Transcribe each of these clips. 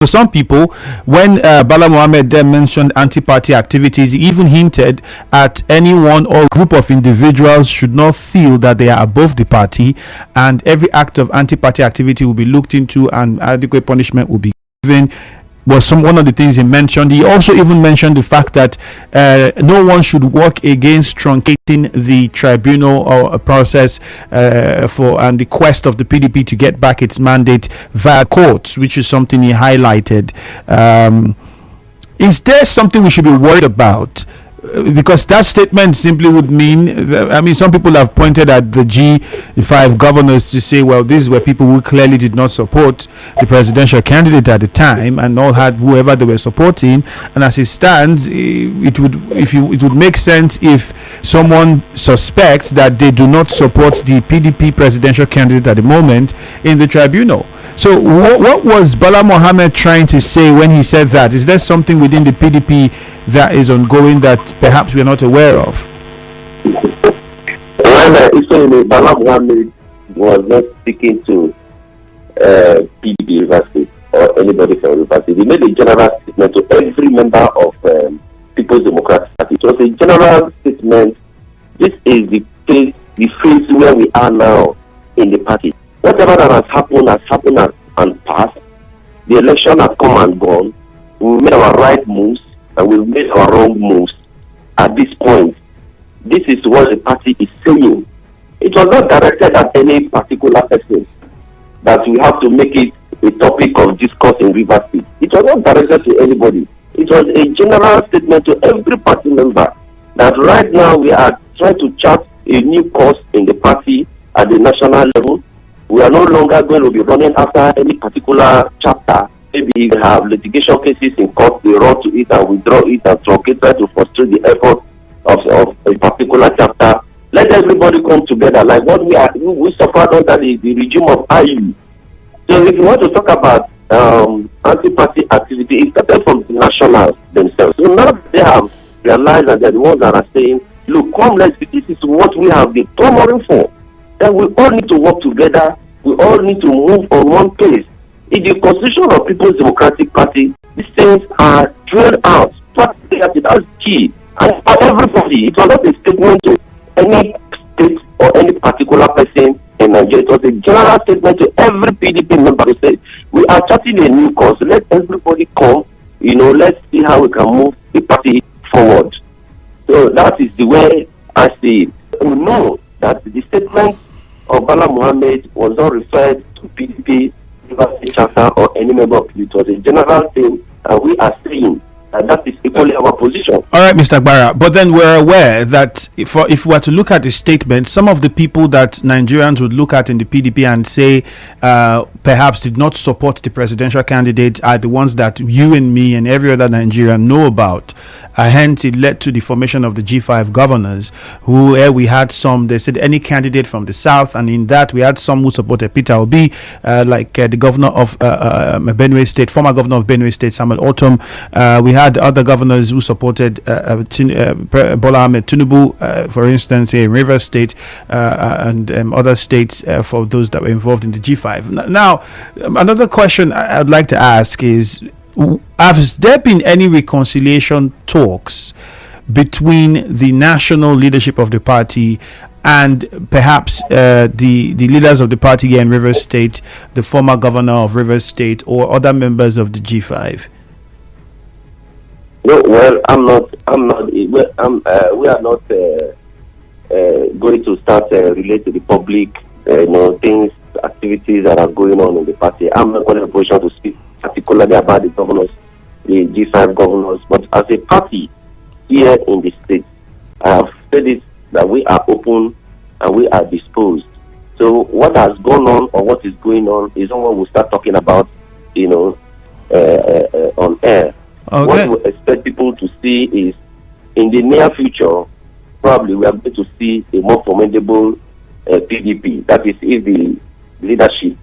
For some people, when Bala Mohammed then mentioned anti-party activities, he even hinted at anyone or group of individuals should not feel that they are above the party, and every act of anti-party activity will be looked into and adequate punishment will be given. Was one of the things he mentioned. He also even mentioned the fact that no one should work against truncating the tribunal or process and the quest of the PDP to get back its mandate via courts, which is something he highlighted. Is there something we should be worried about? Because that statement simply would mean, some people have pointed at the G5 governors to say, well, these were people who clearly did not support the presidential candidate at the time and all had whoever they were supporting. And as it stands, it would make sense if someone suspects that they do not support the PDP presidential candidate at the moment in the tribunal. So what was Bala Mohammed trying to say when he said that? Is there something within the PDP that is ongoing that perhaps we're not aware of? Bala Mohammed was not speaking to PDP Rivers State or anybody from Rivers State. He made a general statement to every member of People's Democratic Party. It was a general statement. This is the phase where we are now in the party. Whatever that has happened and passed. The election has come and gone. We made our right moves and we've made our wrong moves. At this point, this is what the party is saying. It was not directed at any particular person that we have to make it a topic of discourse in Rivers State. It was not directed to anybody. It was a general statement to every party member that right now we are trying to chart a new course in the party at the national level. We are no longer going to be running after any particular chapter. Maybe we have litigation cases in court, we run to it and withdraw it and truncate, try to frustrate the effort of a particular chapter. Let everybody come together like what we suffered under the regime of IU. So if you want to talk about anti-party activity, it started from the nationals themselves. So now they have realized that they're the ones that are saying, look, come, this is what we have been clamoring for. Then we all need to work together. We all need to move on one pace. In the constitution of People's Democratic Party, these things are drilled out. That's key. And for everybody, it was not a statement to any state or any particular person in Nigeria. It was a general statement to every PDP member to say, we are charting a new course. Let everybody come. Let's see how we can move the party forward. So that is the way I see it. We know that the statement of Bala Mohammed was not referred to PDP, University Chapter, or any member of it. It was a general thing, and we are saying that is equally our position. All right, Mr. Gbara, but then we're aware that if we were to look at the statement, some of the people that Nigerians would look at in the PDP and say perhaps did not support the presidential candidate are the ones that you and me and every other Nigerian know about. Hence, it led to the formation of the G5 governors, who we had some, they said any candidate from the south, and in that we had some who supported Peter Obi, like the governor of Benue State, former governor of Benue State, Samuel Otom. We had other governors who supported Bola Ahmed Tinubu, for instance, in Rivers State and other states for those that were involved in the G5. Now, another question I'd like to ask is, has there been any reconciliation talks between the national leadership of the party and perhaps the leaders of the party here in Rivers State, the former governor of Rivers State, or other members of the G5? No, well, we are not going to start relate to the public, things, activities that are going on in the party. I'm not going to position to speak particularly about the governors, the G5 governors, but as a party here in the state, I have said it that we are open and we are disposed. So what has gone on or what is going on is not what we'll start talking about, on air. Okay. What we expect people to see is, in the near future, probably we are going to see a more formidable PDP. That is, if the leadership,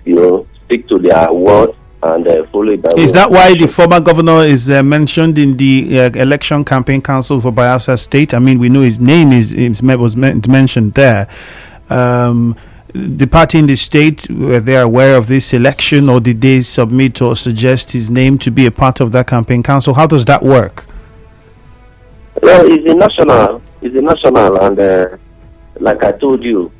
stick to their word and follow it. Is that why the former governor is mentioned in the election campaign council for Bauchi State? I mean, we know his name was mentioned there. the party in the state, were they aware of this election, or did they submit or suggest his name to be a part of that campaign council? How does that work? Well, it's a national, and like I told you,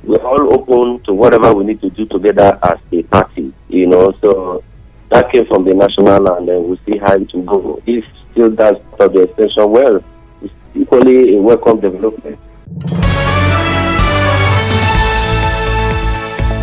we're all open to whatever we need to do together as a party, so that came from the national, and then we'll see how it will go. If still that's for the extension, well, it's equally a welcome development.